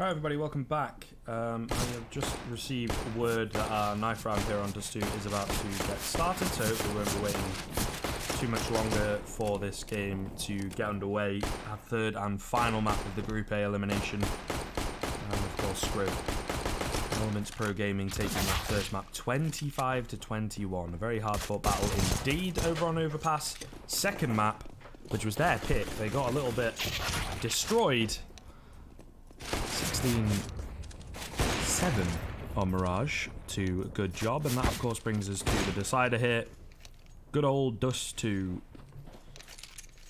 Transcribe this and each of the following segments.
Hi everybody, welcome back. I have just received word that our knife round here on dust2 is about to get started, so we won't be waiting too much longer for this game to get underway. Our third and final map of the Group A elimination, and of course Screw. Elements Pro Gaming taking that first map 25-21. A very hard fought battle indeed over on Overpass. Second map, which was their pick, they got a little bit destroyed. 16-7 on Mirage to GoodJob, and that of course brings us to the decider here. Good old dust2.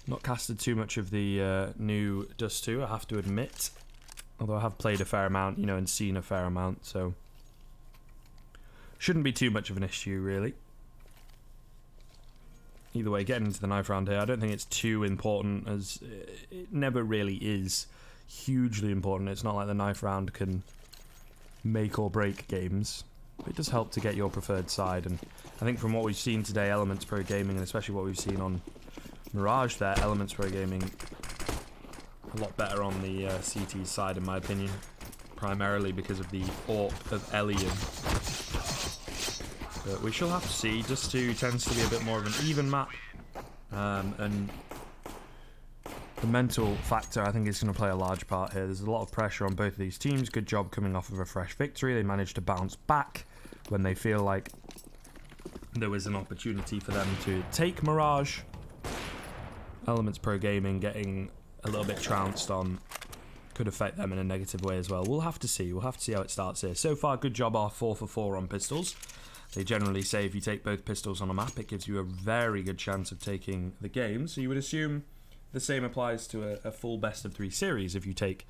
Not casted too much of the new dust2, I have to admit. Although I have played a fair amount, you know, and seen a fair amount, so shouldn't be too much of an issue, really. Either way, getting into the knife round here, I don't think it's too important, as it never really is hugely important. It's not like the knife round can make or break games, but it does help to get your preferred side. And I think from what we've seen today, Elements Pro Gaming, and especially what we've seen on Mirage there, Elements Pro Gaming a lot better on the CT side in my opinion, primarily because of the AWP of Elian. But we shall have to see. Dust2 tends to be a bit more of an even map, and the mental factor, I think, is going to play a large part here. There's a lot of pressure on both of these teams. GoodJob coming off of a fresh victory. They managed to bounce back when they feel like there was an opportunity for them to take Mirage. Elements Pro Gaming getting a little bit trounced on could affect them in a negative way as well. We'll have to see. We'll have to see how it starts here. So far, GoodJob are 4 for 4 on pistols. They generally say if you take both pistols on a map, it gives you a very good chance of taking the game. So you would assume the same applies to a full best of 3 series. If you take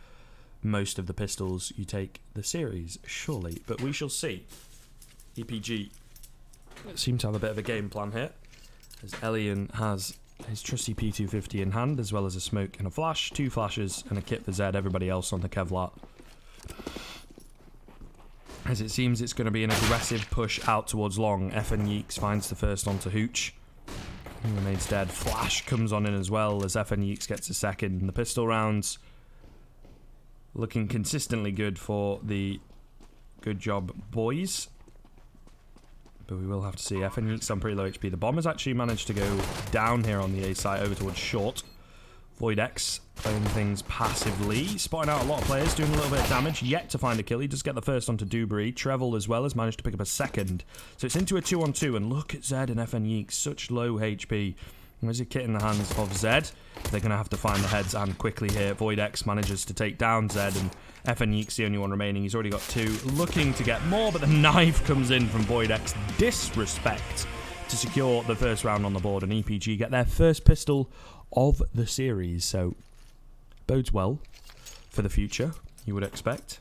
most of the pistols, you take the series, surely. But we shall see. EPG seem to have a bit of a game plan here, as Elian has his trusty P250 in hand, as well as a smoke and a flash, 2 flashes and a kit for Zed, everybody else on the Kevlar. As it seems it's going to be an aggressive push out towards long. FN Yeeks finds the first onto Hooch. He remains dead. Flash comes on in as well as FN Yeeks gets a second. And the pistol rounds looking consistently good for the GoodJob boys. But we will have to see. FN Yeeks on pretty low HP. The bombers actually managed to go down here on the A site over towards short. VoidX playing things passively. Spotting out a lot of players, doing a little bit of damage. Yet to find a kill. He does get the first onto Dubry. Trevel as well has managed to pick up a second. So it's into a 2-on-2. And look at Zed and FN Yeeks. Such low HP. There's a kit in the hands of Zed. They're going to have to find the heads and quickly here. VoidX manages to take down Zed. And FN Yeeks the only one remaining. He's already got 2. Looking to get more. But the knife comes in from VoidX. Disrespect to secure the first round on the board. And EPG get their first pistol of the series, so bodes well for the future, you would expect.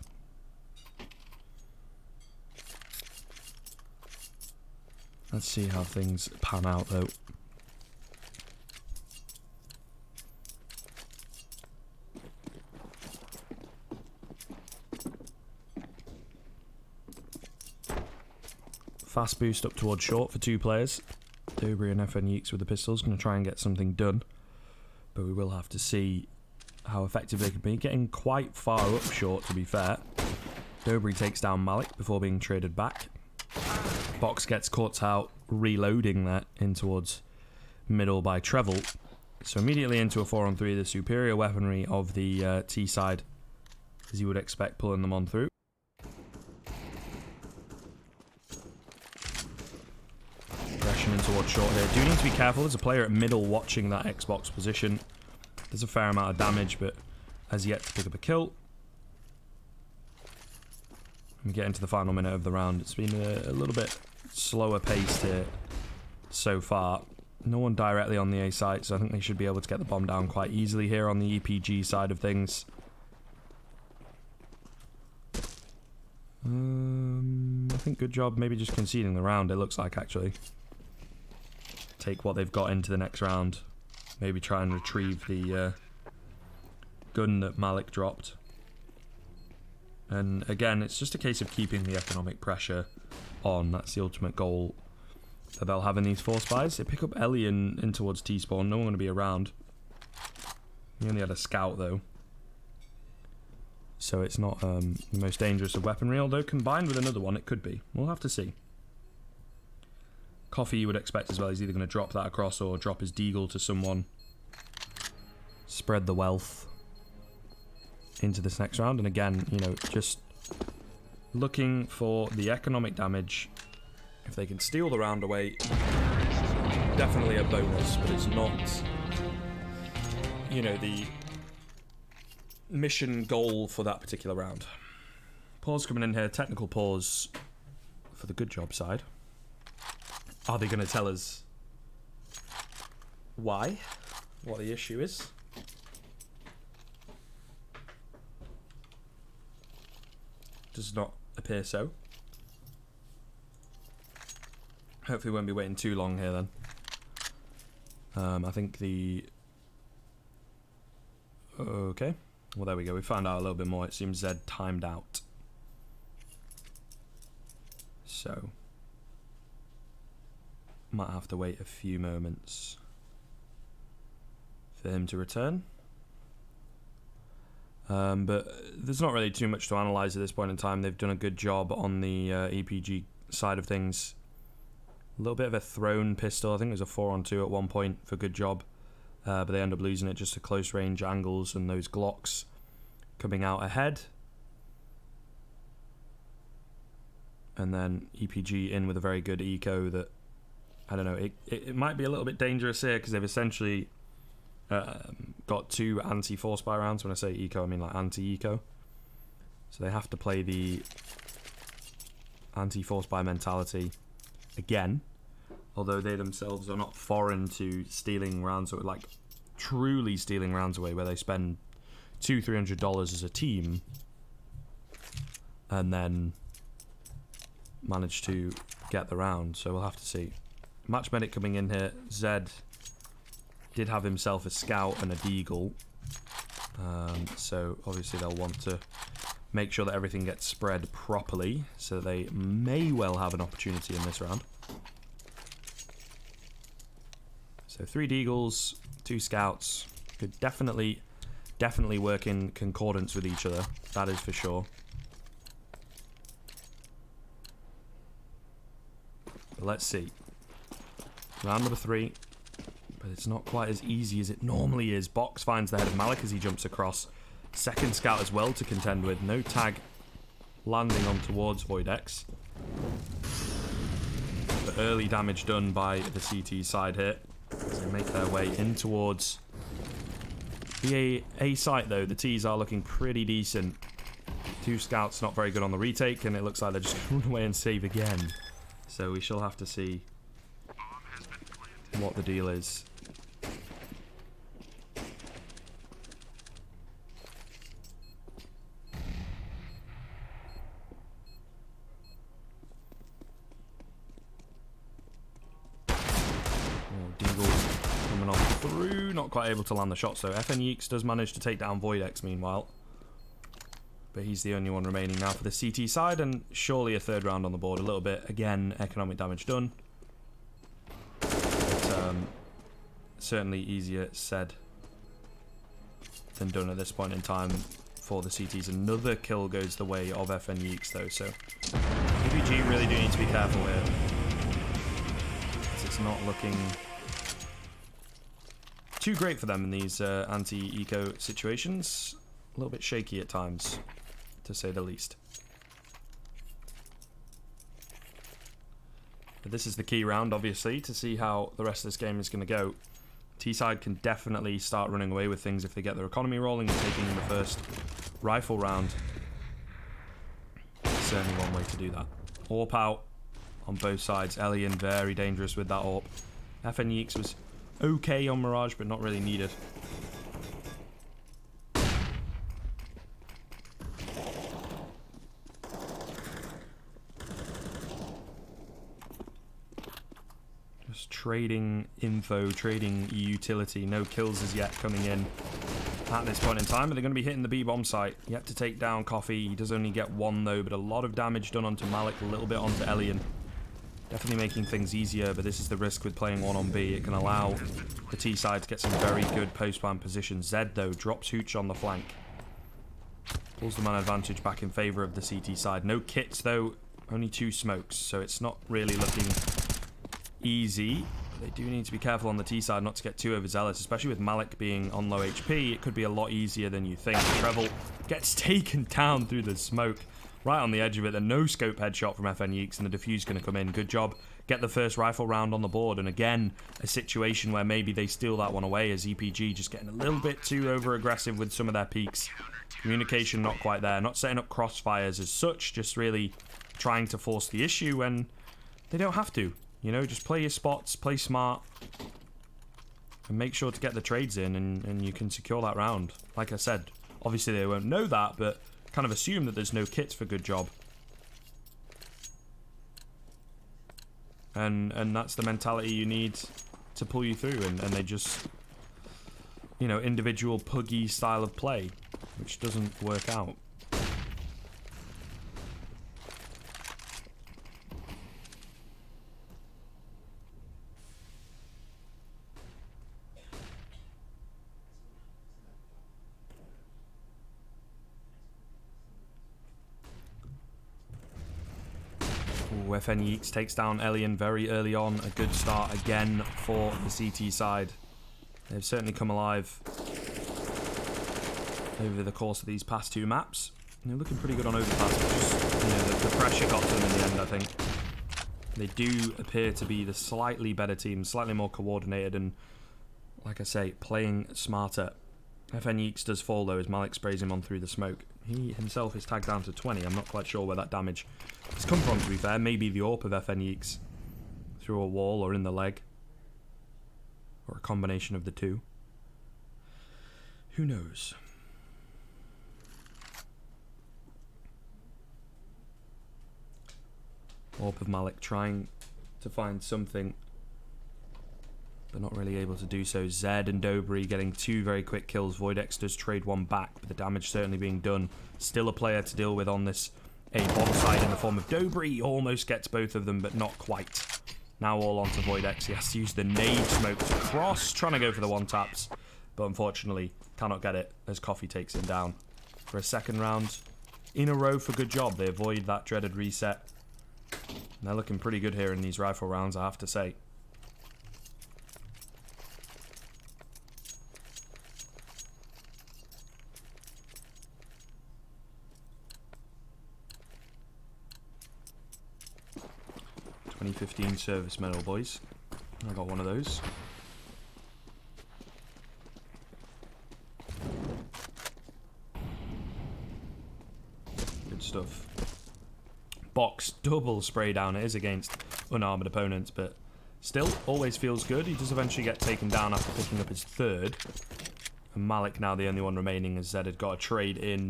Let's see how things pan out though. Fast boost up towards short for 2 players. Dobry and FN Yeeks with the pistols, going to try and get something done. But we will have to see how effective they can be. Getting quite far up short, to be fair. Dobry takes down Malik before being traded back. Box gets caught out, reloading that in towards middle by Trevel. So immediately into a 4-on-3, the superior weaponry of the T side, as you would expect, pulling them on through. In towards short here. Do need to be careful. There's a player at middle watching that Xbox position. There's a fair amount of damage, but has yet to pick up a kill. We get into the final minute of the round. It's been a little bit slower paced here so far. No one directly on the A site, so I think they should be able to get the bomb down quite easily here on the EPG side of things. I think GoodJob maybe just conceding the round, it looks like, actually. Take what they've got into the next round. Maybe try and retrieve the gun that Malik dropped. And again, it's just a case of keeping the economic pressure on. That's the ultimate goal that they'll have in these 4 spies. They pick up Elian in towards T-spawn. No one going to be around. He only had a scout, though. So it's not the most dangerous of weaponry, although combined with another one, it could be. We'll have to see. Coffee you would expect as well. He's either going to drop that across or drop his deagle to someone. Spread the wealth into this next round. And again, you know, just looking for the economic damage. If they can steal the round away, definitely a bonus, but it's not, you know, the mission goal for that particular round. Pause coming in here. Technical pause for the GoodJob side. Are they going to tell us why? What the issue is? Does not appear so. Hopefully we won't be waiting too long here then. I think the... Okay. Well, there we go. We found out a little bit more. It seems Zed timed out. So... might have to wait a few moments for him to return. But there's not really too much to analyse at this point in time. They've done a good job on the EPG side of things. A little bit of a thrown pistol. I think it was a 4-on-2 at one point for GoodJob. But they end up losing it just to close range angles and those Glocks coming out ahead. And then EPG in with a very good eco that, I don't know, it might be a little bit dangerous here because they've essentially got 2 anti-force buy rounds. When I say eco, I mean like anti-eco. So they have to play the anti-force buy mentality again. Although they themselves are not foreign to stealing rounds, or like truly stealing rounds away, where they spend $200-300 as a team and then manage to get the round. So we'll have to see. Match medic coming in here. Zed did have himself a scout and a deagle, so obviously they'll want to make sure that everything gets spread properly, so they may well have an opportunity in this round. So 3 deagles, 2 scouts could definitely work in concordance with each other. That is for sure. But let's see. Round number 3, but it's not quite as easy as it normally is. Box finds the head of Malik as he jumps across. Second scout as well to contend with. No tag landing on towards Voidex. But early damage done by the CT side here as they make their way in towards the A site though. The T's are looking pretty decent. 2 scouts not very good on the retake, and it looks like they're just going to run away and save again. So we shall have to see what the deal is. Deagle coming on through, not quite able to land the shot. So FN Yeeks does manage to take down Voidex meanwhile, but he's the only one remaining now for the CT side, and surely a 3rd round on the board. A little bit again, economic damage done. Certainly easier said than done at this point in time for the CTs. Another kill goes the way of FN Yeeks though, so EPG really do need to be careful here. It's not looking too great for them in these anti-eco situations. A little bit shaky at times, to say the least. But this is the key round, obviously, to see how the rest of this game is going to go. T-side can definitely start running away with things if they get their economy rolling and taking in the first rifle round. Certainly one way to do that. AWP out on both sides. Elian very dangerous with that AWP. FN Yeeks was okay on Mirage, but not really needed. Trading info, trading utility. No kills as yet coming in at this point in time, but they're going to be hitting the B-bomb site. Yet to take down Coffee. He does only get 1 though, but a lot of damage done onto Malik, a little bit onto Elian. Definitely making things easier, but this is the risk with playing 1 on B. It can allow the T side to get some very good post-plan positions. Zed though drops Hooch on the flank. Pulls the man advantage back in favour of the CT side. No kits though, only 2 smokes, so it's not really looking easy. They do need to be careful on the T side not to get too overzealous, especially with Malik being on low HP. It could be a lot easier than you think. Treble gets taken down through the smoke, right on the edge of it. The no-scope headshot from FN Yeeks, and the defuse going to come in. Good job. Get the first rifle round on the board, and again, a situation where maybe they steal that one away as EPG just getting a little bit too over-aggressive with some of their peaks. Communication not quite there. Not setting up crossfires as such, just really trying to force the issue when they don't have to. You know, just play your spots, play smart, and make sure to get the trades in, and you can secure that round. Like I said, obviously they won't know that, but kind of assume that there's no kits for GoodJob. And that's the mentality you need to pull you through, and they just, you know, individual puggy style of play, which doesn't work out. FN Yeeks takes down Elian very early on. A good start again for the CT side. They've certainly come alive over the course of these past 2 maps. They're looking pretty good on overpass, but just, you know, the pressure got to them in the end, I think. They do appear to be the slightly better team, slightly more coordinated, and, like I say, playing smarter. FN Yeeks does fall, though, as Malik sprays him on through the smoke. He himself is tagged down to 20. I'm not quite sure where that damage has come from, to be fair. Maybe the AWP of FN Yeeks through a wall or in the leg. Or a combination of the two. Who knows? AWP of Malik trying to find something, but not really able to do so. Zed and Dobry getting 2 very quick kills. Voidex does trade 1 back, but the damage certainly being done. Still a player to deal with on this A-bomb side in the form of Dobry. He almost gets both of them, but not quite. Now all onto Voidex. He has to use the nade smoke to cross, trying to go for the 1-taps, but unfortunately cannot get it as Coffee takes him down. For a second round in a row for GoodJob. They avoid that dreaded reset. And they're looking pretty good here in these rifle rounds, I have to say. $2015 service medal, boys. I got one of those. Good stuff. Box double spray down it is against unarmored opponents, but still always feels good. He does eventually get taken down after picking up his 3rd. And Malik now the only one remaining, as Zed had got a trade in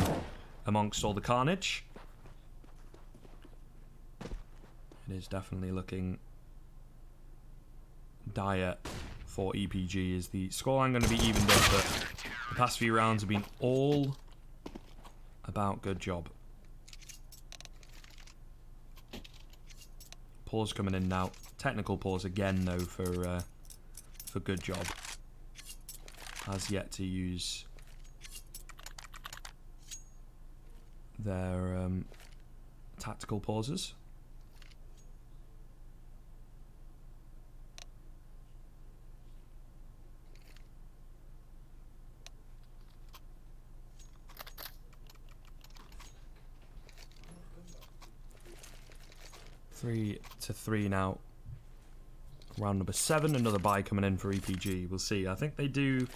amongst all the carnage. It is definitely looking dire for EPG. Is the scoreline going to be evened up? But the past few rounds have been all about GoodJob. Pause coming in now. Technical pause again though for GoodJob. Has yet to use their tactical pauses. Three to 3 now. Round number 7, another buy coming in for EPG. We'll see. I think they do,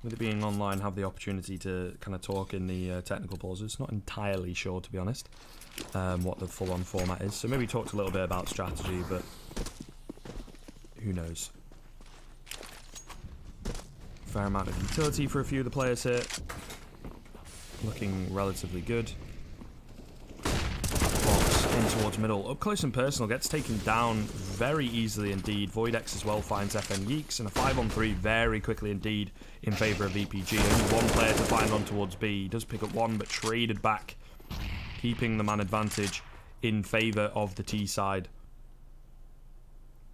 with it being online, have the opportunity to kind of talk in the technical pauses. Not entirely sure, to be honest, what the full-on format is. So maybe talked a little bit about strategy, but who knows. Fair amount of utility for a few of the players here. Looking relatively good. In towards middle, up close and personal, gets taken down very easily indeed. Voidex as well finds FN Yeeks, and a 5-on-3 very quickly indeed in favour of EPG. Only 1 player to find on towards B. He does pick up 1, but traded back, keeping the man advantage in favour of the T side.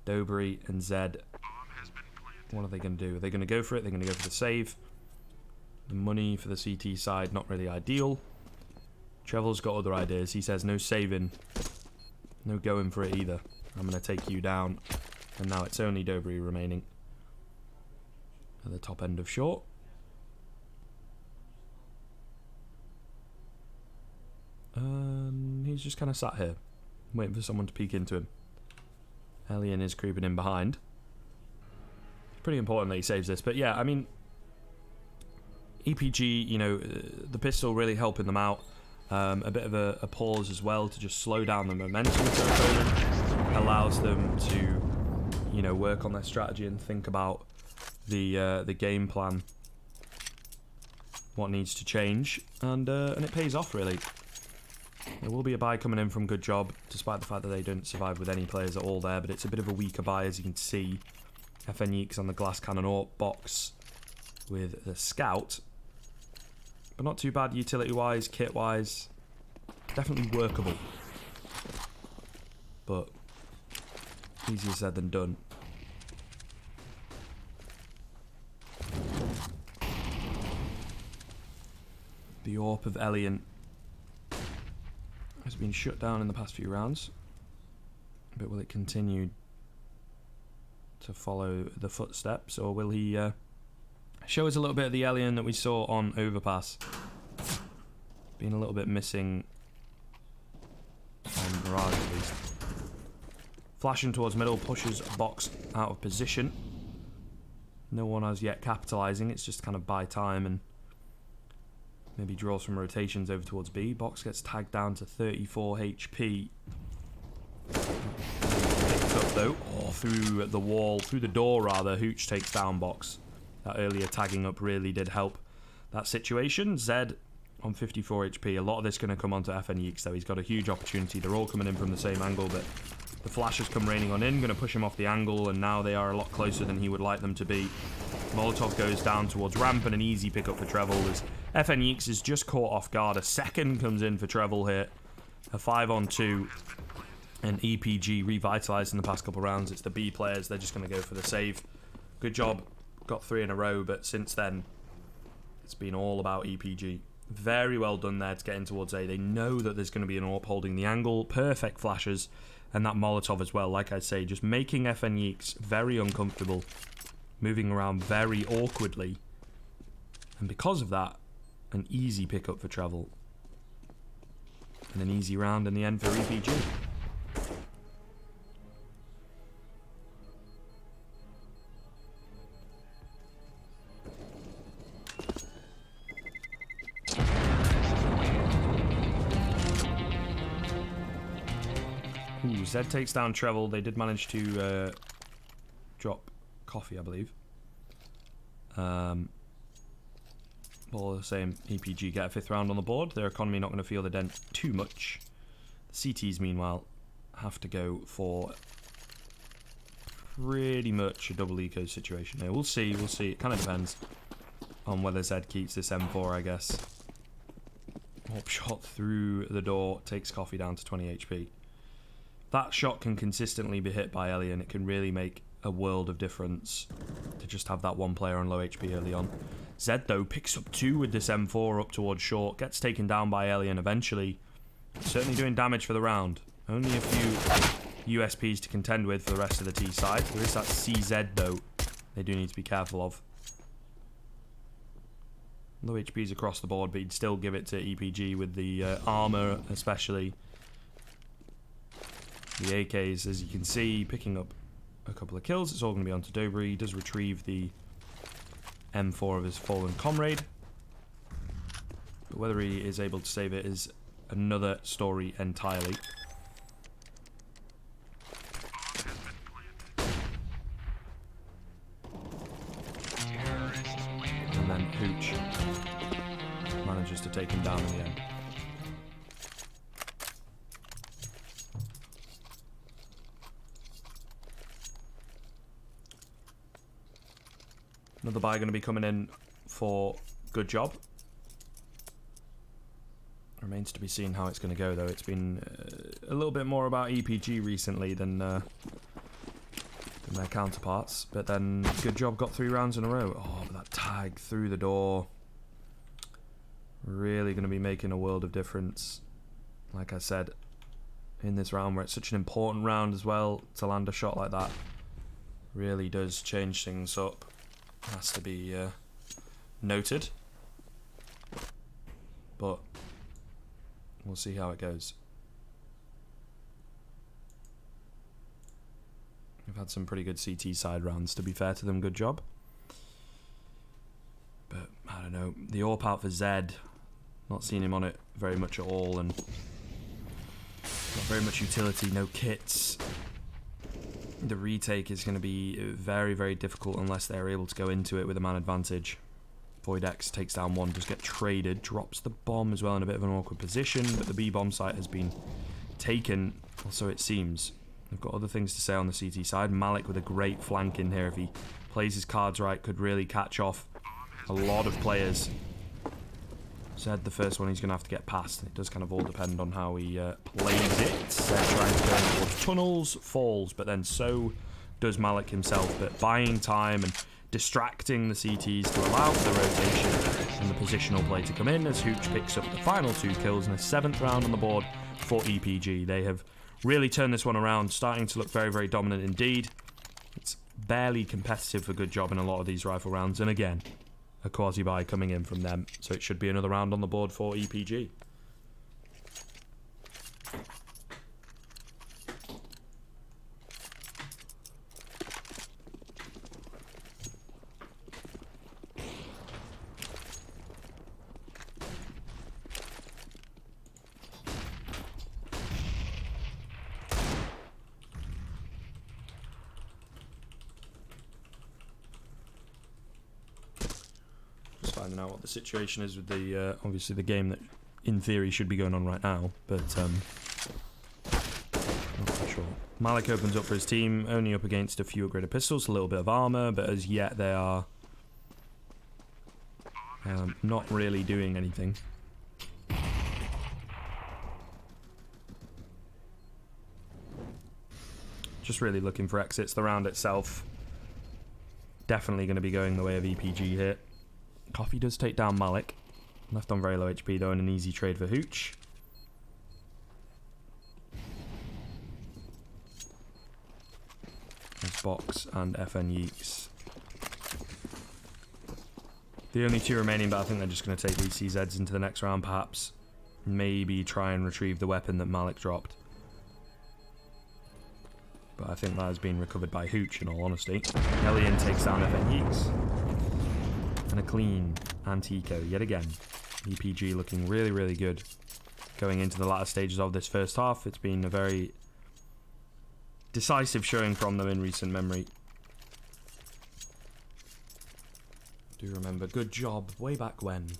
Dobry and Zed. What are they going to do? Are they going to go for it? They're going to go for the save. The money for the CT side, not really ideal. Trevor's got other ideas. He says no saving, no going for it either. I'm going to take you down. And now it's only Dobry remaining at the top end of short. He's just kind of sat here, waiting for someone to peek into him. Elian is creeping in behind. It's pretty important that he saves this. But yeah, I mean, EPG, you know, the pistol really helping them out. A bit of a pause as well to just slow down the momentum of their opponent. Allows them to, you know, work on their strategy and think about the game plan, what needs to change, and it pays off really. There will be a buy coming in from GoodJob, despite the fact that they don't survive with any players at all there, but it's a bit of a weaker buy, as you can see. FN Yeeks on the glass cannon AWP box with the scout, but not too bad utility wise, kit wise. Definitely workable, but easier said than done. The AWP of Elian has been shut down in the past few rounds, but will it continue to follow the footsteps, or will he show us a little bit of the Elian that we saw on Overpass? Being a little bit missing on Mirage at least. Flashing towards middle, pushes box out of position. No one has yet capitalising, it's just kind of buy time and maybe draws some rotations over towards B. Box gets tagged down to 34 HP. Picked up though, through the wall, through the door rather. Hooch takes down Box. That earlier tagging up really did help that situation. Zed on 54 HP. A lot of this going to come onto FN Yeeks though. He's got a huge opportunity. They're all coming in from the same angle, but the flashes come raining on in, going to push him off the angle, and now they are a lot closer than he would like them to be. Molotov goes down towards ramp, and an easy pickup for Trevel as FN Yeeks is just caught off guard. A second comes in for Trevel here. A 5-on-2, and EPG revitalised in the past couple of rounds. It's the B players, they're just going to go for the save. GoodJob, got 3 in a row, but since then, it's been all about EPG. Very well done there to get in towards A. They know that there's going to be an AWP holding the angle. Perfect flashes, and that Molotov as well. Like I say, just making FN Yeeks very uncomfortable, moving around very awkwardly, and because of that, an easy pickup for Trevel, and an easy round in the end for EPG. Ooh, Zed takes down Trevel. They did manage to drop Coffee, I believe. All the same, EPG get a 5th round on the board. Their economy not going to feel the dent too much. The CTs, meanwhile, have to go for pretty much a double eco situation here. We'll see, we'll see. It kind of depends on whether Zed keeps this M4, I guess. AWP shot through the door, takes Coffee down to 20 HP. That shot can consistently be hit by Elian. It can really make a world of difference to just have that one player on low HP early on. Zed, though, picks up 2 with this M4 up towards short. Gets taken down by Elian eventually. Certainly doing damage for the round. Only a few USPs to contend with for the rest of the T side. There is that CZ, though, they do need to be careful of. Low HPs across the board, but he'd still give it to EPG with the armor, especially. The AKs, as you can see, picking up a couple of kills. It's all going to be onto Dobry. He does retrieve the M4 of his fallen comrade, but whether he is able to save it is another story entirely. And then Hooch manages to take him down in the end. Another buy going to be coming in for GoodJob. Remains to be seen how it's going to go, though. It's been a little bit more about EPG recently than their counterparts. But then GoodJob got 3 rounds in a row. Oh, but that tag through the door. Really going to be making a world of difference. Like I said, in this round where it's such an important round as well, to land a shot like that really does change things up. Has to be noted. But we'll see how it goes. We've had some pretty good CT side rounds, to be fair to them. Good job. But I don't know. The AWP out for Zed. Not seen him on it very much at all, and not very much utility. No kits. The retake is going to be very, very difficult unless they're able to go into it with a man advantage. Voidex takes down one, does get traded, drops the bomb as well in a bit of an awkward position, but the B bomb site has been taken, or so it seems. They've got other things to say on the CT side. Malik with a great flank in here. If he plays his cards right, could really catch off a lot of players. Zed, the first one he's going to have to get past. It does kind of all depend on how he plays it. Zed trying to go towards tunnels, falls, but then so does Malik himself. But buying time and distracting the CTs to allow for the rotation and the positional play to come in as Hooch picks up the final 2 kills in a 7th round on the board for EPG. They have really turned this one around, starting to look very, very dominant indeed. It's barely competitive for GoodJob in a lot of these rifle rounds, and again, a quasi-buy coming in from them, so it should be another round on the board for EPG. Finding out what the situation is with the obviously the game that in theory should be going on right now, but not sure. Malik opens up for his team, only up against a few upgraded pistols, a little bit of armor, but as yet they are not really doing anything. Just really looking for exits. The round itself definitely going to be going the way of EPG here. Coffee does take down Malik. Left on very low HP though, and an easy trade for Hooch. There's Box and FN Yeeks. The only 2 remaining, but I think they're just going to take these CZs into the next round perhaps. Maybe try and retrieve the weapon that Malik dropped. But I think that has been recovered by Hooch in all honesty. Elian takes down FN Yeeks. And a clean anti-eco yet again. EPG looking really, really good going into the latter stages of this first half. It's been a very decisive showing from them in recent memory. Do remember GoodJob way back when.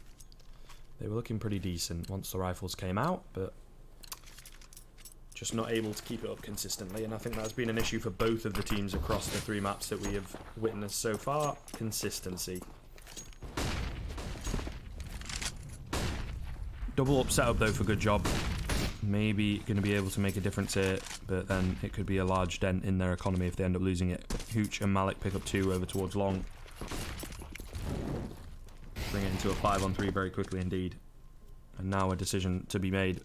They were looking pretty decent once the rifles came out, but just not able to keep it up consistently, and I think that's been an issue for both of the teams across the 3 maps that we have witnessed so far. Consistency. Double up setup though for GoodJob. Maybe going to be able to make a difference here, but then it could be a large dent in their economy if they end up losing it. Hooch and Malik pick up 2 over towards long. Bring it into a 5-on-3 very quickly indeed. And now a decision to be made.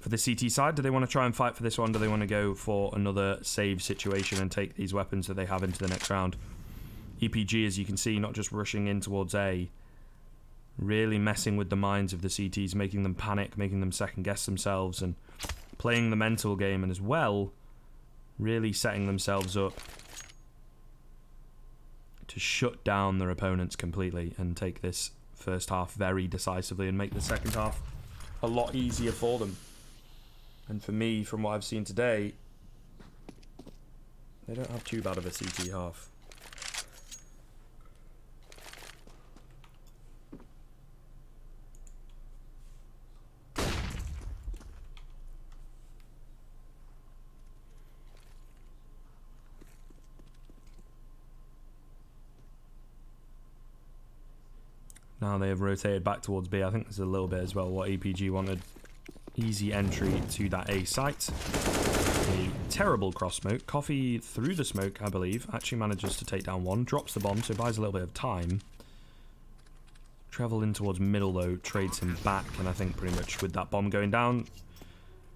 For the CT side, do they want to try and fight for this one? Do they want to go for another save situation and take these weapons that they have into the next round? EPG, as you can see, not just rushing in towards A, really messing with the minds of the CTs, making them panic, making them second guess themselves, and playing the mental game, and as well, really setting themselves up to shut down their opponents completely and take this first half very decisively and make the second half a lot easier for them. And for me, from what I've seen today, they don't have too bad of a CT half. Now they have rotated back towards B. I think there's a little bit as well what EPG wanted. Easy entry to that A site. A terrible cross smoke. Coffee through the smoke, I believe. Actually manages to take down one. Drops the bomb, so buys a little bit of time. Travel in towards middle, though, trades him back, and I think pretty much with that bomb going down,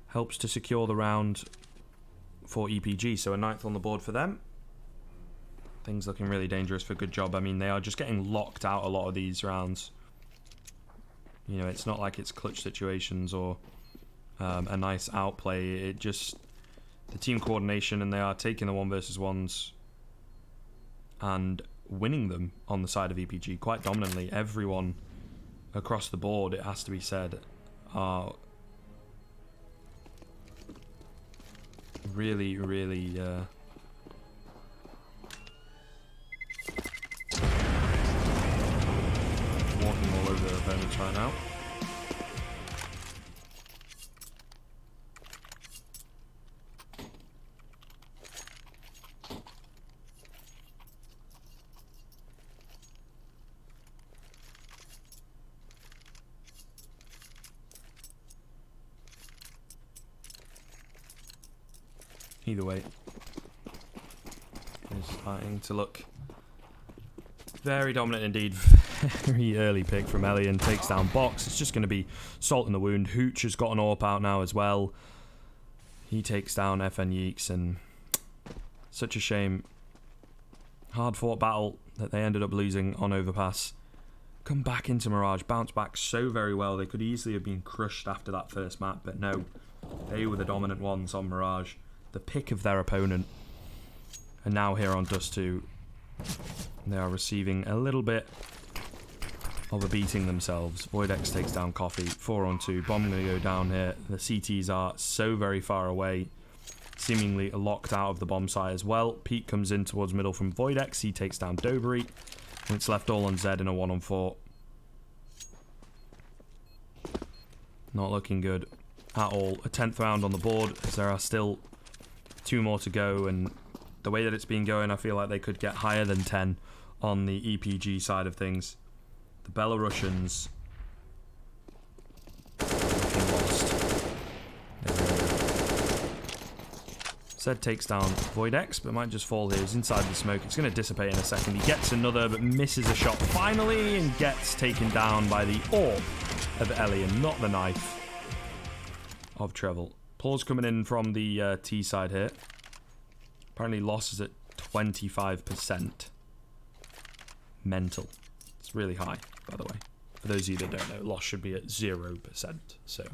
helps to secure the round for EPG. So a 9th on the board for them. Things looking really dangerous for GoodJob. I mean, they are just getting locked out a lot of these rounds. You know, it's not like it's clutch situations or a nice outplay. It just, the team coordination, and they are taking the 1 versus 1s and winning them on the side of EPG quite dominantly. Everyone across the board, it has to be said, are really, really walking all over their opponents right now. Either way, it's starting to look very dominant indeed. Very early pick from Elian. Takes down Box. It's just going to be salt in the wound. Hooch has got an AWP out now as well. He takes down FN Yeeks, and such a shame. Hard fought battle that they ended up losing on Overpass. Come back into Mirage. Bounce back so very well. They could easily have been crushed after that first map, but no. They were the dominant ones on Mirage. The pick of their opponent. And now here on dust2, they are receiving a little bit of a beating themselves. Voidex takes down Coffee. 4-on-2. Bomb going to go down here. The CTs are so very far away. Seemingly locked out of the bomb site as well. Pete comes in towards middle from Voidex. He takes down Dobery. And it's left all on Z in a 1-on-4. Not looking good at all. A 10th round on the board, as there are still 2 more to go, and the way that it's been going, I feel like they could get higher than 10 on the EPG side of things. The Belarusians looking lost. Zed takes down Voidex, but might just fall here. He's inside the smoke. It's going to dissipate in a second. He gets another, but misses a shot finally, and gets taken down by the AWP of Elian, not the knife of Trevel. Pause coming in from the T side here. Apparently losses at 25%. Mental. It's really high, by the way. For those of you that don't know, loss should be at 0%. So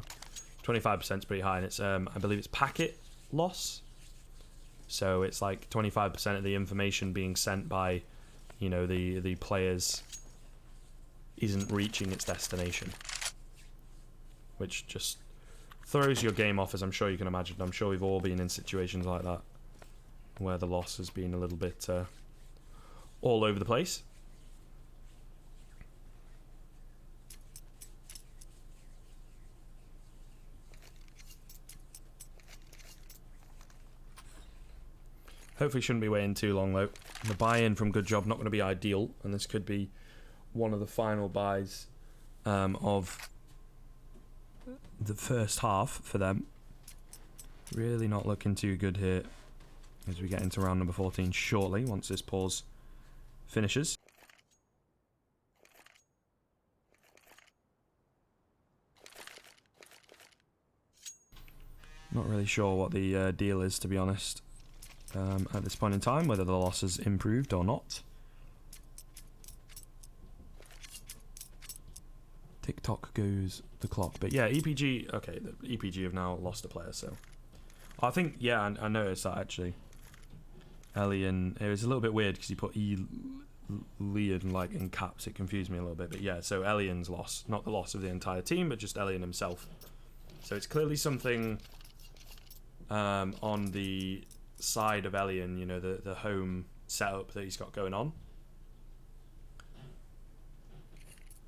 25% is pretty high, and it's I believe it's packet loss. So it's like 25% of the information being sent by, you know, the players isn't reaching its destination, which just throws your game off, as I'm sure you can imagine. I'm sure we've all been in situations like that where the loss has been a little bit all over the place. Hopefully shouldn't be waiting too long though. The buy-in from GoodJob not going to be ideal, and this could be one of the final buys of the first half for them. Really not looking too good here as we get into round number 14 shortly, once this pause finishes. Not really sure what the deal is, to be honest, at this point in time, whether the loss has improved or not. TikTok goes the clock. But yeah, EPG, okay, the EPG have now lost a player, so I think, yeah, I noticed that actually. Elian, it was a little bit weird because he put Leon like in caps. It confused me a little bit, but yeah, so Elian's loss, not the loss of the entire team, but just Elian himself. So it's clearly something on the side of Elian, you know, the home setup that he's got going on.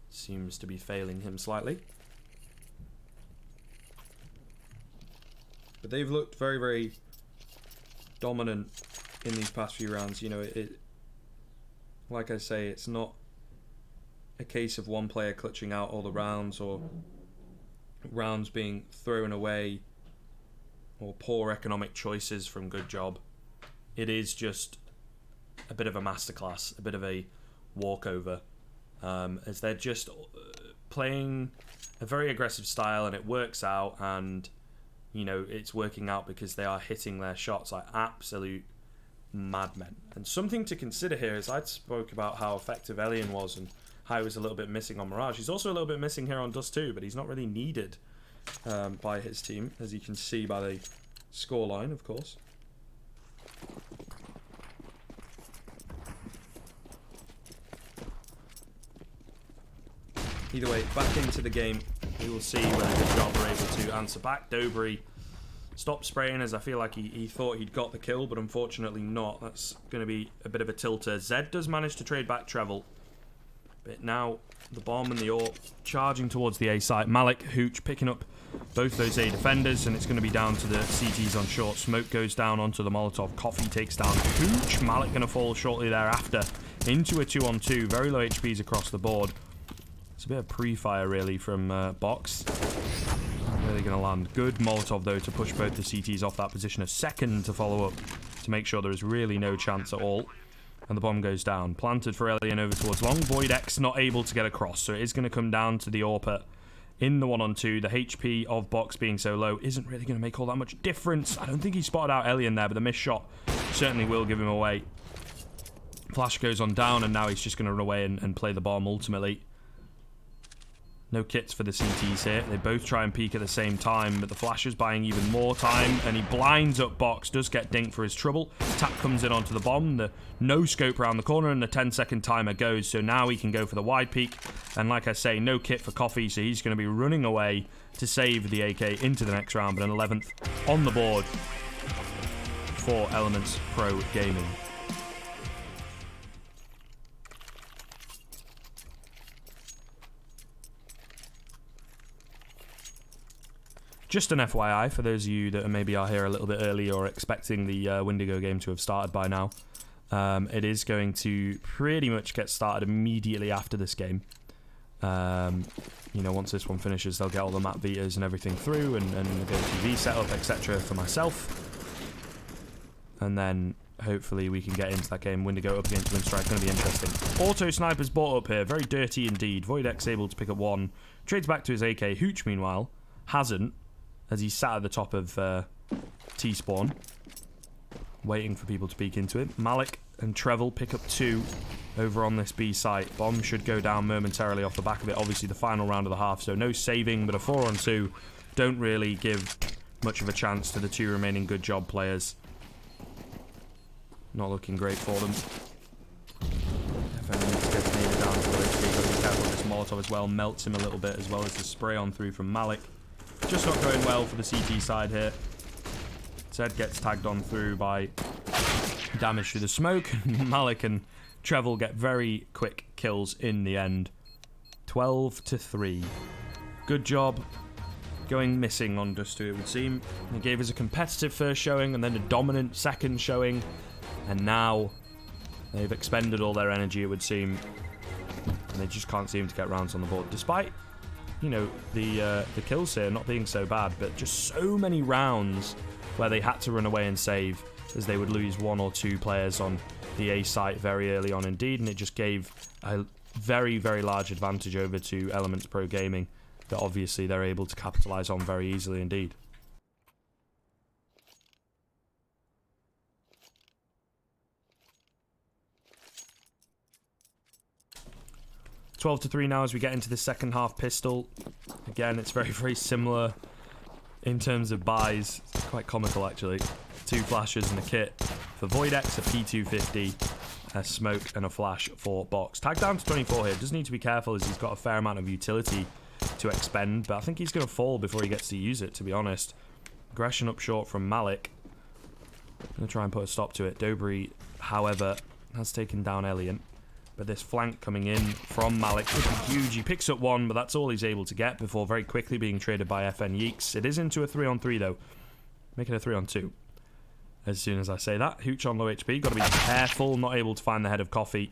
Seems to be failing him slightly. But they've looked very, very dominant in these past few rounds. You know, it like I say, it's not a case of one player clutching out all the rounds or rounds being thrown away or poor economic choices from GoodJob. It is just a bit of a masterclass, a bit of a walkover as they're just playing a very aggressive style, and it works out, and you know it's working out because they are hitting their shots like absolute madmen. And something to consider here is I spoke about how effective Elian was and how he was a little bit missing on Mirage. He's also a little bit missing here on dust2, but he's not really needed by his team, as you can see by the scoreline, of course. Either way, back into the game. We will see whether GoodJob are able to answer back. Dobry stopped spraying, as I feel like he thought he'd got the kill, but unfortunately not. That's going to be a bit of a tilter. Zed does manage to trade back Trevel. But now the bomb and the AWP charging towards the A site. Malik, Hooch picking up both those A defenders, and it's going to be down to the CTs on short. Smoke goes down onto the Molotov. Coffee takes down Hooch. Malik going to fall shortly thereafter into a 2-on-2. Very low HPs across the board. It's a bit of pre-fire really from Box. Really going to land. Good Molotov though to push both the CTs off that position. A second to follow up to make sure there is really no chance at all. And the bomb goes down. Planted for Elian over towards long. VoidX not able to get across, so it is going to come down to the AWP in the 1-on-2. The HP of Box being so low isn't really going to make all that much difference. I don't think he spotted out Elian there, but the missed shot certainly will give him away. Flash goes on down, and now he's just going to run away and play the bomb ultimately. No kits for the CTs here. They both try and peek at the same time, but the Flash is buying even more time, and he blinds up Box. Does get dinked for his trouble. Tap comes in onto the bomb. The no scope around the corner, and the 10-second timer goes. So now he can go for the wide peek. And like I say, no kit for Coffee, so he's going to be running away to save the AK into the next round. But an 11th on the board for Elements Pro Gaming. Just an FYI for those of you that maybe are here a little bit early or expecting the Wendigo game to have started by now. It is going to pretty much get started immediately after this game. You know, once this one finishes, they'll get all the map betas and everything through, and the GoTV setup, etc. for myself. And then hopefully we can get into that game. Wendigo up against Windstrike, going to be interesting. Auto Sniper's bought up here, very dirty indeed. VoidX able to pick up one. Trades back to his AK. Hooch, meanwhile, hasn't, as he's sat at the top of T-spawn, waiting for people to peek into it. Malik and Trevel pick up two over on this B site. Bomb should go down momentarily off the back of it. Obviously the final round of the half, so no saving, but a 4-on-2 don't really give much of a chance to the two remaining GoodJob players. Not looking great for them. Definitely gets needed down to the HP. Got to be careful with this Molotov as well. Melts him a little bit, as well as the spray on through from Malik. Just not going well for the CT side here. Zed gets tagged on through by damage through the smoke. Malik and Trevel get very quick kills in the end. 12-3. GoodJob going missing on dust2, it would seem. They gave us a competitive first showing and then a dominant second showing. And now they've expended all their energy, it would seem. And they just can't seem to get rounds on the board. Despite, you know, the kills here not being so bad, but just so many rounds where they had to run away and save, as they would lose one or two players on the A site very early on indeed, and it just gave a very, very large advantage over to Elements Pro Gaming that obviously they're able to capitalize on very easily indeed. (12-3) now as we get into the second half pistol. Again, it's very, very similar in terms of buys. It's quite comical actually. Two flashes and a kit for VoidX, a P250, a smoke and a flash for Box. Tag down to 24 here. Does need to be careful as he's got a fair amount of utility to expend, but I think he's going to fall before he gets to use it, to be honest. Aggression up short from Malik. Going to try and put a stop to it. Dobry, however, has taken down Elian. But this flank coming in from Malik would be huge. He picks up one, but that's all he's able to get before very quickly being traded by FN Yeeks. It is into a 3-on-3 though. Make it a 3-on-2. As soon as I say that, Hooch on low HP. Got to be careful, not able to find the head of Coffee.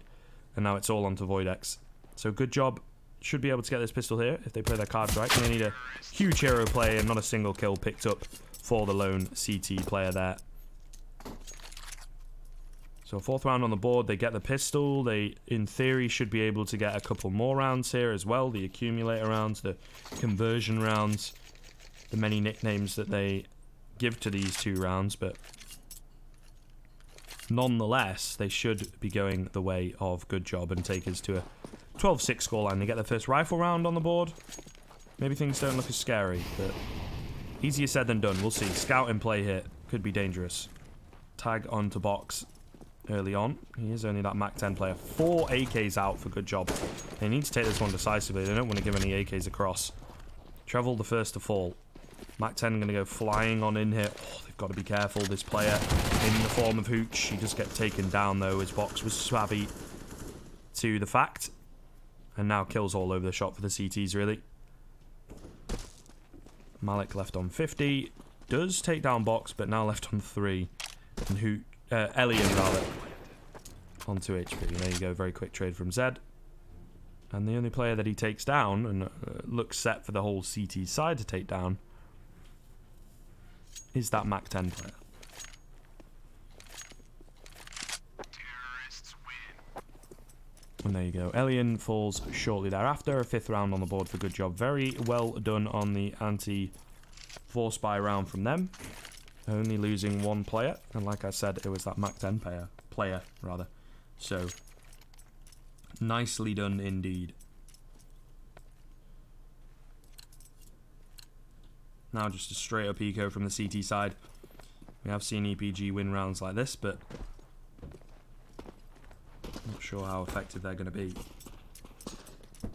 And now it's all onto VoidX. So GoodJob should be able to get this pistol here if they play their cards right. They need a huge hero play and not a single kill picked up for the lone CT player there. So 4th round on the board, they get the pistol. They, in theory, should be able to get a couple more rounds here as well. The accumulator rounds, the conversion rounds, the many nicknames that they give to these 2 rounds. But nonetheless, they should be going the way of GoodJob and take us to a 12-6 scoreline. They get their first rifle round on the board. Maybe things don't look as scary, but easier said than done. We'll see. Scout in play here. Could be dangerous. Tag onto box early on. He is only that Mac 10 player. 4 AKs out for GoodJob. They need to take this one decisively. They don't want to give any AKs across. Trevel the first to fall. Mac 10 going to go flying on in here. Oh, they've got to be careful. This player in the form of Hooch. He does get taken down though. His box was savvy to the fact. And now kills all over the shop for the CTs really. Malik left on 50. Does take down box, but now left on 3. And Elian rather. On 2 HP. There you go. Very quick trade from Zed. And the only player that he takes down, and looks set for the whole CT side to take down, is that Mac 10 player. And there you go. Elian falls shortly thereafter. A 5th round on the board for GoodJob. Very well done on the anti-force buy round from them. Only losing 1 player. And like I said, it was that Mac 10 player. So, nicely done indeed. Now just a straight up eco from the CT side. We have seen EPG win rounds like this, but not sure how effective they're going to be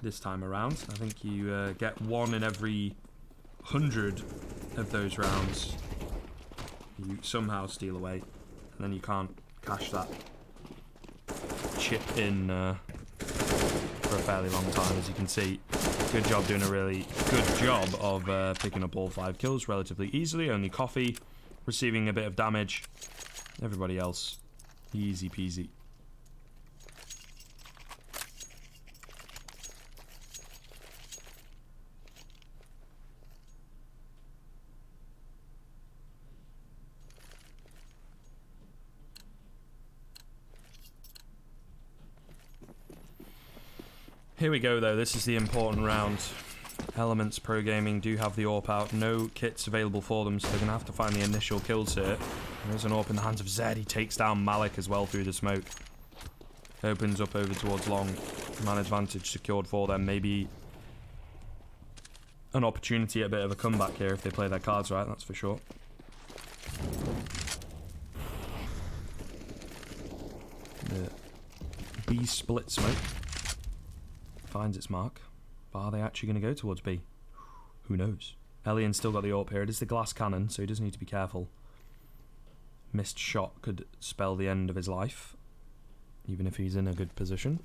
this time around. I think you get 1 in every 100 of those rounds. You somehow steal away, and then you can't cash that chip in for a fairly long time, as you can see. GoodJob doing a really good job of picking up all 5 kills relatively easily. Only Coffee receiving a bit of damage. Everybody else, easy peasy. Here we go though, this is the important round. Elements Pro Gaming do have the AWP out, no kits available for them, so they're going to have to find the initial kills here. There's an AWP in the hands of Zed, he takes down Malik as well through the smoke. Opens up over towards long, man advantage secured for them, maybe an opportunity at a bit of a comeback here if they play their cards right, that's for sure. The B split smoke finds its mark. But are they actually going to go towards B? Who knows? Elian's still got the AWP here. It is the glass cannon, so he does need to be careful. Missed shot could spell the end of his life, even if he's in a good position.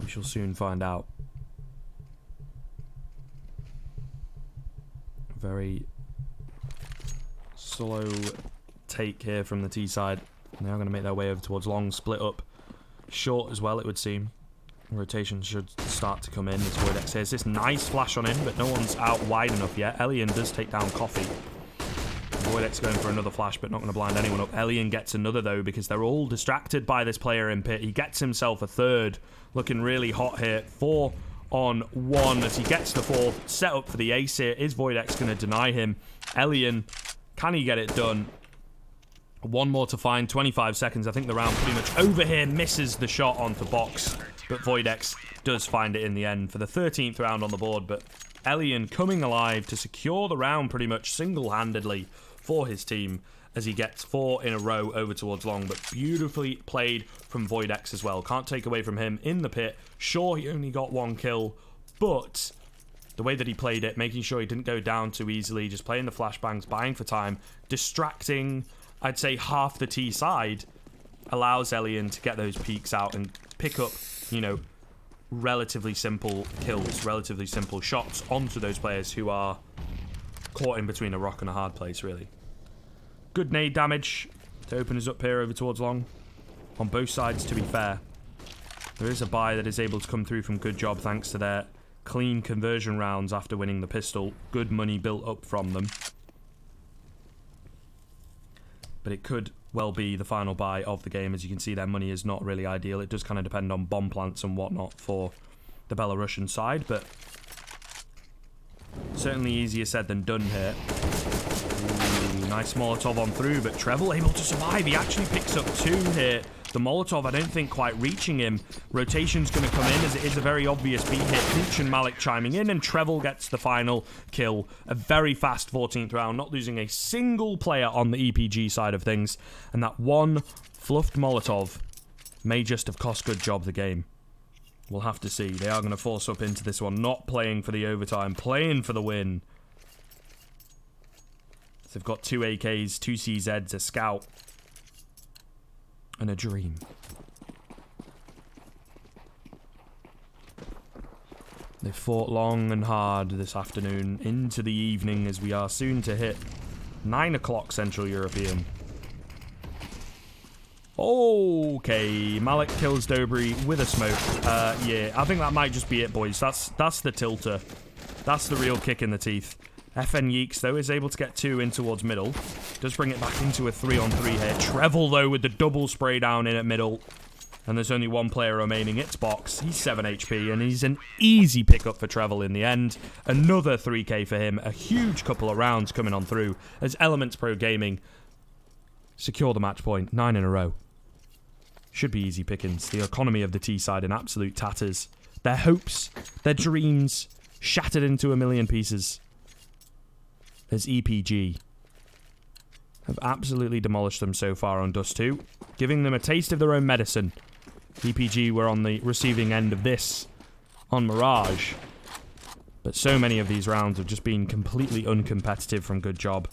We shall soon find out. Very slow take here from the T side. They are going to make their way over towards long, split up short as well, it would seem. Rotation should start to come in as VoidX says this nice flash on in, but no one's out wide enough yet. Elian does take down Coffee. VoidX going for another flash, but not going to blind anyone up. Elian gets another though, because they're all distracted by this player in pit. He gets himself a 3rd, looking really hot here. 4 on 1 as he gets the 4th. Set up for the ace here. Is VoidX going to deny him? Elian, can he get it done? 1 more to find, 25 seconds. I think the round pretty much over here. Misses the shot onto box, but VoidX does find it in the end for the 13th round on the board. But Elian coming alive to secure the round pretty much single-handedly for his team as he gets 4 in a row over towards long, but beautifully played from VoidX as well. Can't take away from him in the pit. Sure, he only got 1 kill, but the way that he played it, making sure he didn't go down too easily, just playing the flashbangs, buying for time, distracting, I'd say, half the T side, allows Elian to get those peaks out and pick up, you know, relatively simple kills, relatively simple shots onto those players who are caught in between a rock and a hard place, really. Good nade damage to open us up here over towards long. On both sides, to be fair. There is a buy that is able to come through from GoodJob thanks to their clean conversion rounds after winning the pistol. Good money built up from them. but it could well be the final buy of the game. As you can see, their money is not really ideal. It does kind of depend on bomb plants and whatnot for the Belarusian side, but certainly easier said than done here. Ooh, nice Molotov on through, but Trevel able to survive. He actually picks up 2 here. The Molotov, I don't think quite reaching him. Rotation's going to come in as it is a very obvious beat hit. Hooch and Malik chiming in, and Trevel gets the final kill. A very fast 14th round, not losing a single player on the EPG side of things. And that one fluffed Molotov may just have cost GoodJob the game. We'll have to see. They are going to force up into this one, not playing for the overtime, playing for the win. So they've got 2 AKs, 2 CZs, a scout, and a dream. They fought long and hard this afternoon into the evening as we are soon to hit 9 o'clock Central European. Okay, Malik kills Dobry with a smoke. Yeah, I think that might just be it, boys. That's the tilter. That's the real kick in the teeth. FN Yeeks, though, is able to get 2 in towards middle. Does bring it back into a 3-on-3 here. Trevel, though, with the double spray down in at middle. And there's only 1 player remaining. It's Box. He's 7 HP, and he's an easy pickup for Trevel in the end. Another 3k for him. A huge couple of rounds coming on through as Elements Pro Gaming secure the match point. 9 in a row. Should be easy pickings. The economy of the T side in absolute tatters. Their hopes, their dreams, shattered into a million pieces. As EPG have absolutely demolished them so far on dust2, giving them a taste of their own medicine. EPG were on the receiving end of this on Mirage, but so many of these rounds have just been completely uncompetitive from GoodJob.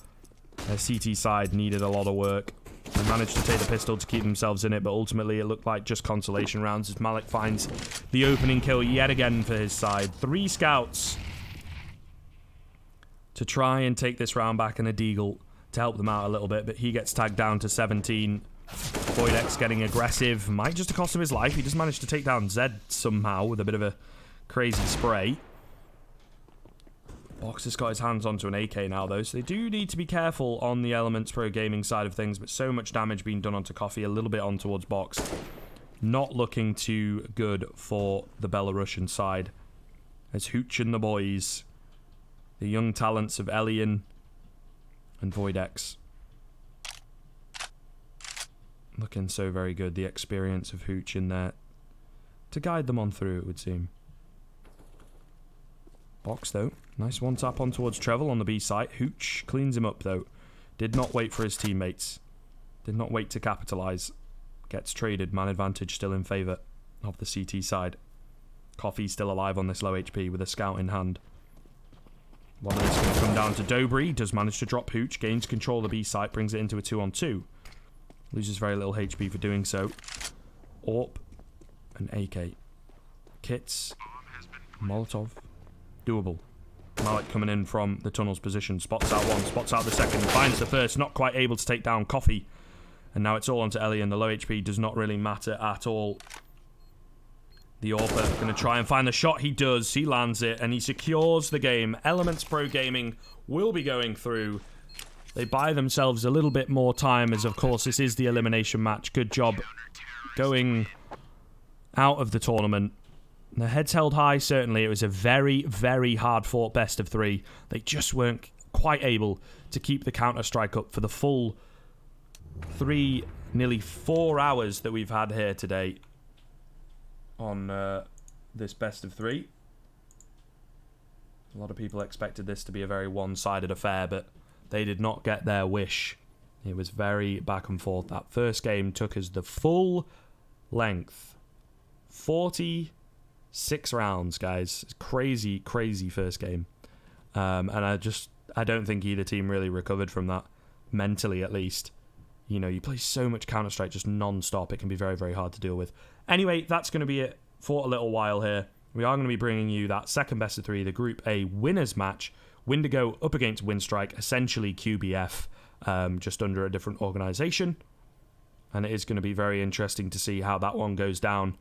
Their CT side needed a lot of work. They managed to take the pistol to keep themselves in it, but ultimately it looked like just consolation rounds as Malik finds the opening kill yet again for his side. 3 scouts to try and take this round back, and a Deagle to help them out a little bit, but he gets tagged down to 17. Voidex getting aggressive, might just have cost him his life. He just managed to take down Zed somehow with a bit of a crazy spray. Box has got his hands onto an AK now, though, so they do need to be careful on the Elements Pro Gaming side of things, but so much damage being done onto Coffee, a little bit on towards Box. Not looking too good for the Belarusian side. As Hooch and the boys, the young talents of Elian and Voidex, looking so very good. The experience of Hooch in there to guide them on through, it would seem. Box, though. Nice one tap on towards Trevel on the B site. Hooch cleans him up, though. Did not wait for his teammates. Did not wait to capitalise. Gets traded. Man advantage still in favour of the CT side. Coffee still alive on this low HP with a scout in hand. One of this is going to come down to Dobry. Does manage to drop Hooch. Gains control of the B site. Brings it into a 2-on-2. Loses very little HP for doing so. AWP and AK. Kits. Molotov. Doable. Malik coming in from the tunnel's position. Spots out one. Spots out the second. Finds the first. Not quite able to take down Coffee. And now it's all onto Ellie, and the low HP does not really matter at all. The AWPer going to try and find the shot. He does. He lands it, and he secures the game. Elements Pro Gaming will be going through. They buy themselves a little bit more time, as of course this is the elimination match. GoodJob going out of the tournament. The heads held high, certainly. It was a very, very hard-fought best of 3. They just weren't quite able to keep the counter-strike up for the full 3, nearly 4 hours that we've had here today on this best of 3. A lot of people expected this to be a very one-sided affair, but they did not get their wish. It was very back and forth. That first game took us the full length. 46 rounds, guys. Crazy, crazy first game. And I don't think either team really recovered from that, mentally at least. You know, you play so much Counter-Strike just non-stop. It can be very, very hard to deal with. Anyway, that's going to be it for a little while here. We are going to be bringing you that second best of 3, the Group A winners match. Windigo up against Winstrike, essentially QBF, just under a different organisation. And it is going to be very interesting to see how that one goes down,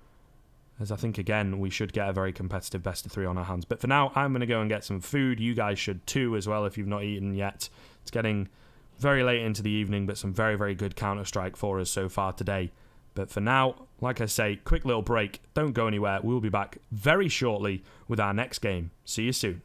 as I think, again, we should get a very competitive best of 3 on our hands. But for now, I'm going to go and get some food. You guys should too as well if you've not eaten yet. It's getting very late into the evening, but some very, very good Counter-Strike for us so far today. But for now, like I say, quick little break. Don't go anywhere. We'll be back very shortly with our next game. See you soon.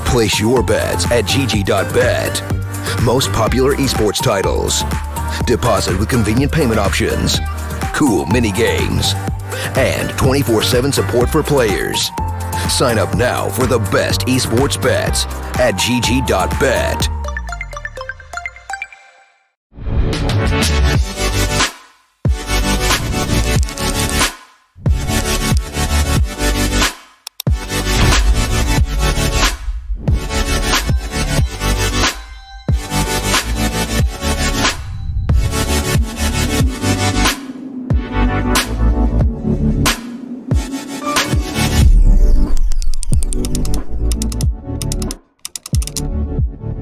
Place your bets at GG.bet. Most popular esports titles. Deposit with convenient payment options. Cool mini games. And 24/7 support for players. Sign up now for the best esports bets at GG.bet.